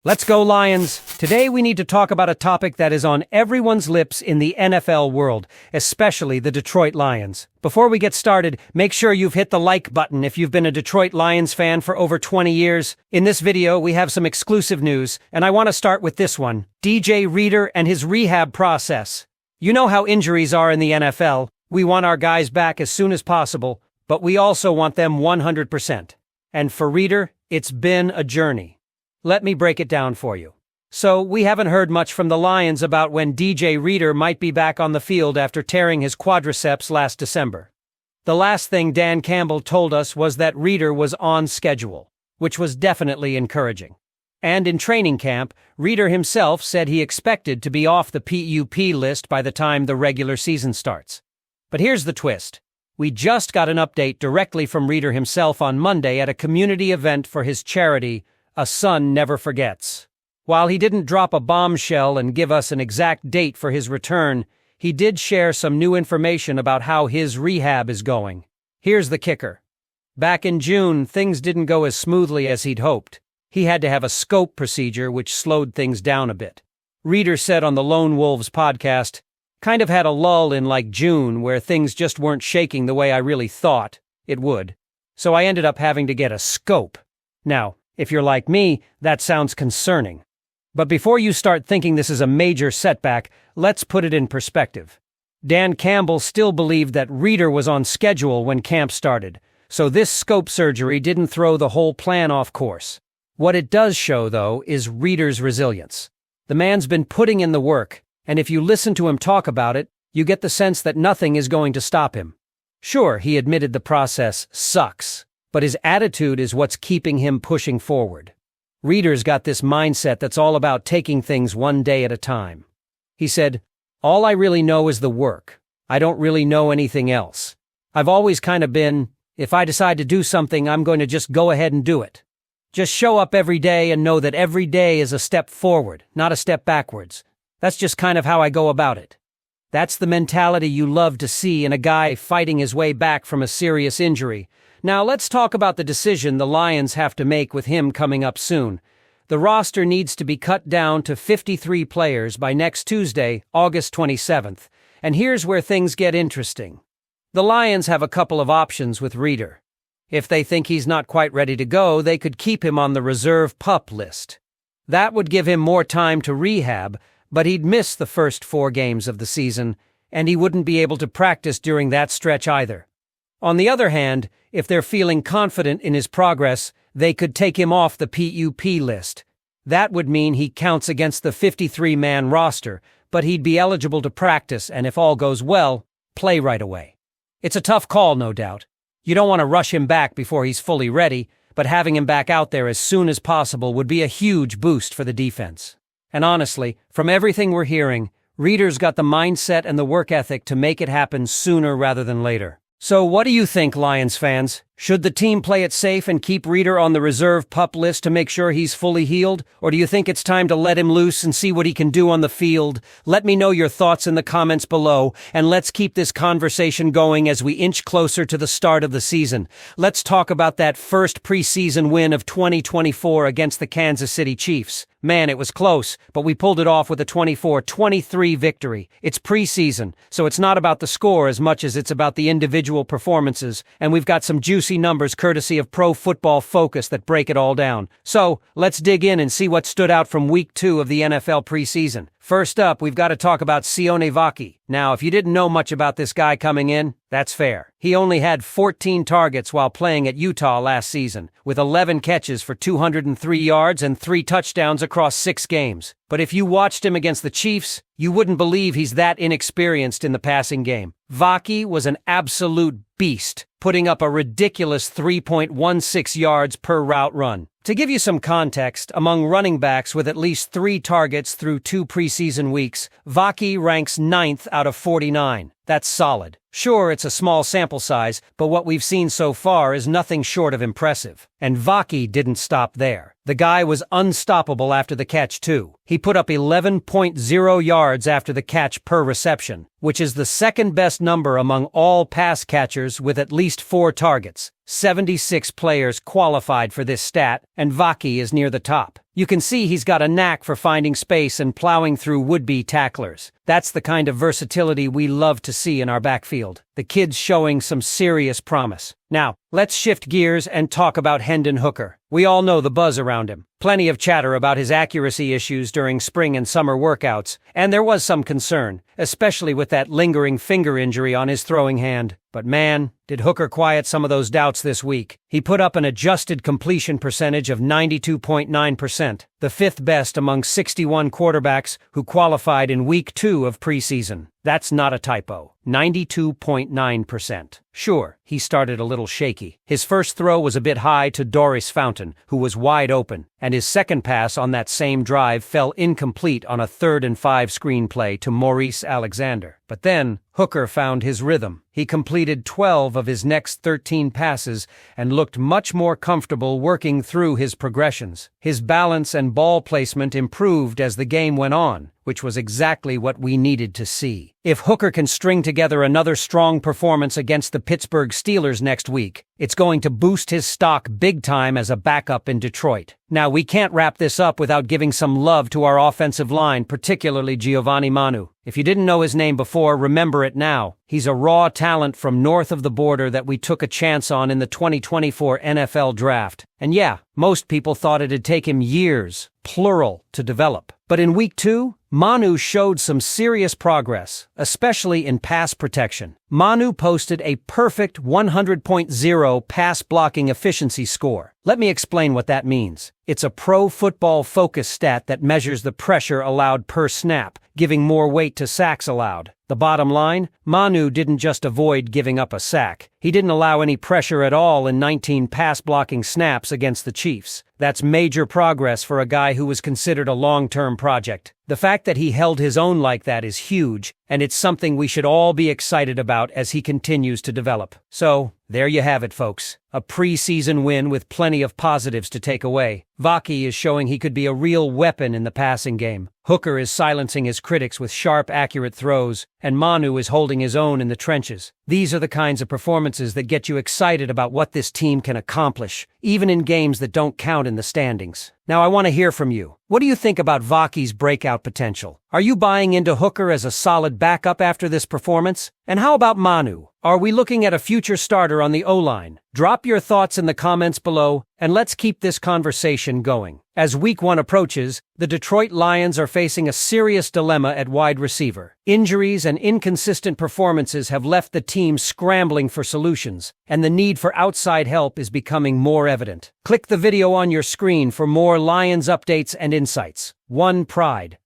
Let's go, Lions! Today we need to talk about a topic that is on everyone's lips in the NFL world, especially the Detroit Lions. Before we get started, make sure you've hit the like button if you've been a Detroit Lions fan for over 20 years. In this video, we have some exclusive news, and I want to start with this one. DJ Reader and his rehab process. You know how injuries are in the NFL. We want our guys back as soon as possible, but we also want them 100%. And for Reader, it's been a journey. Let me break it down for you. So, we haven't heard much from the Lions about when DJ Reader might be back on the field after tearing his quadriceps last December. The last thing Dan Campbell told us was that Reader was on schedule, which was definitely encouraging. And in training camp, Reader himself said he expected to be off the PUP list by the time the regular season starts. But here's the twist. We just got an update directly from Reader himself on Monday at a community event for his charity, A Son Never Forgets. While he didn't drop a bombshell and give us an exact date for his return, he did share some new information about how his rehab is going. Here's the kicker. Back in June, things didn't go as smoothly as he'd hoped. He had to have a scope procedure which slowed things down a bit. Reader said on the Lone Wolves podcast, "Kind of had a lull in like June where things just weren't shaking the way I really thought it would. So I ended up having to get a scope." Now, if you're like me, that sounds concerning. But before you start thinking this is a major setback, let's put it in perspective. Dan Campbell still believed that Reader was on schedule when camp started, so this scope surgery didn't throw the whole plan off course. What it does show, though, is Reader's resilience. The man's been putting in the work, and if you listen to him talk about it, you get the sense that nothing is going to stop him. Sure, he admitted the process sucks, but his attitude is what's keeping him pushing forward. Reader's got this mindset that's all about taking things one day at a time. He said, "All I really know is the work. I don't really know anything else. I've always kind of been, if I decide to do something, I'm going to just go ahead and do it. Just show up every day and know that every day is a step forward, not a step backwards. That's just kind of how I go about it." That's the mentality you love to see in a guy fighting his way back from a serious injury. Now let's talk about the decision the Lions have to make with him coming up soon. The roster needs to be cut down to 53 players by next Tuesday, August 27th. And here's where things get interesting. The Lions have a couple of options with Reader. If they think he's not quite ready to go, they could keep him on the reserve PUP list. That would give him more time to rehab, but he'd miss the first 4 games of the season, and he wouldn't be able to practice during that stretch either. On the other hand, if they're feeling confident in his progress, they could take him off the PUP list. That would mean he counts against the 53-man roster, but he'd be eligible to practice and, if all goes well, play right away. It's a tough call, no doubt. You don't want to rush him back before he's fully ready, but having him back out there as soon as possible would be a huge boost for the defense. And honestly, from everything we're hearing, Reader's got the mindset and the work ethic to make it happen sooner rather than later. So what do you think, Lions fans? Should the team play it safe and keep Reader on the reserve PUP list to make sure he's fully healed? Or do you think it's time to let him loose and see what he can do on the field? Let me know your thoughts in the comments below, and let's keep this conversation going as we inch closer to the start of the season. Let's talk about that first preseason win of 2024 against the Kansas City Chiefs. Man, it was close, but we pulled it off with a 24-23 victory. It's preseason, so it's not about the score as much as it's about the individual performances, and we've got some juicy numbers courtesy of Pro Football Focus that break it all down. So, let's dig in and see what stood out from Week 2 of the NFL preseason. First up, we've got to talk about Sione Vaki. Now, if you didn't know much about this guy coming in, that's fair. He only had 14 targets while playing at Utah last season, with 11 catches for 203 yards and 3 touchdowns across 6 games. But if you watched him against the Chiefs, you wouldn't believe he's that inexperienced in the passing game. Vaki was an absolute beast, putting up a ridiculous 3.16 yards per route run. To give you some context, among running backs with at least 3 targets through 2 preseason weeks, Vaki ranks 9th out of 49. That's solid. Sure, it's a small sample size, but what we've seen so far is nothing short of impressive. And Vaki didn't stop there. The guy was unstoppable after the catch, too. He put up 11.0 yards after the catch per reception, which is the second best number among all pass catchers with at least 4 targets. 76 players qualified for this stat, and Vaki is near the top. You can see he's got a knack for finding space and plowing through would-be tacklers. That's the kind of versatility we love to see in our backfield. The kid's showing some serious promise. Now, let's shift gears and talk about Hendon Hooker. We all know the buzz around him. Plenty of chatter about his accuracy issues during spring and summer workouts, and there was some concern, especially with that lingering finger injury on his throwing hand. But man, did Hooker quiet some of those doubts this week. He put up an adjusted completion percentage of 92.9%, the fifth best among 61 quarterbacks who qualified in Week 2 of preseason. That's not a typo. 92.9%. Sure, he started a little shaky. His first throw was a bit high to Doris Fountain, who was wide open, and his second pass on that same drive fell incomplete on a 3rd and 5 screen play to Maurice Alexander. But then, Hooker found his rhythm. He completed 12 of his next 13 passes and looked much more comfortable working through his progressions. His balance and ball placement improved as the game went on, which was exactly what we needed to see. If Hooker can string together another strong performance against the Pittsburgh Steelers next week, it's going to boost his stock big time as a backup in Detroit. Now, we can't wrap this up without giving some love to our offensive line, particularly Giovanni Manu. If you didn't know his name before, remember it now. He's a raw talent from north of the border that we took a chance on in the 2024 NFL Draft. And yeah, most people thought it'd take him years, plural, to develop. But in Week 2, Manu showed some serious progress, especially in pass protection. Manu posted a perfect 100.0 pass blocking efficiency score. Let me explain what that means. It's a Pro Football Focus stat that measures the pressure allowed per snap, giving more weight to sacks allowed. The bottom line, Manu didn't just avoid giving up a sack. He didn't allow any pressure at all in 19 pass-blocking snaps against the Chiefs. That's major progress for a guy who was considered a long-term project. The fact that he held his own like that is huge, and it's something we should all be excited about as he continues to develop. So, there you have it, folks. A preseason win with plenty of positives to take away. Vaki is showing he could be a real weapon in the passing game. Hooker is silencing his critics with sharp, accurate throws, and Manu is holding his own in the trenches. These are the kinds of performances that get you excited about what this team can accomplish, even in games that don't count in the standings. Now, I want to hear from you. What do you think about Vaki's breakout potential? Are you buying into Hooker as a solid backup after this performance? And how about Manu? Are we looking at a future starter on the O-line? Drop your thoughts in the comments below, and let's keep this conversation going. As Week 1 approaches, the Detroit Lions are facing a serious dilemma at wide receiver. Injuries and inconsistent performances have left the team scrambling for solutions, and the need for outside help is becoming more evident. Click the video on your screen for more Lions updates and insights. One Pride.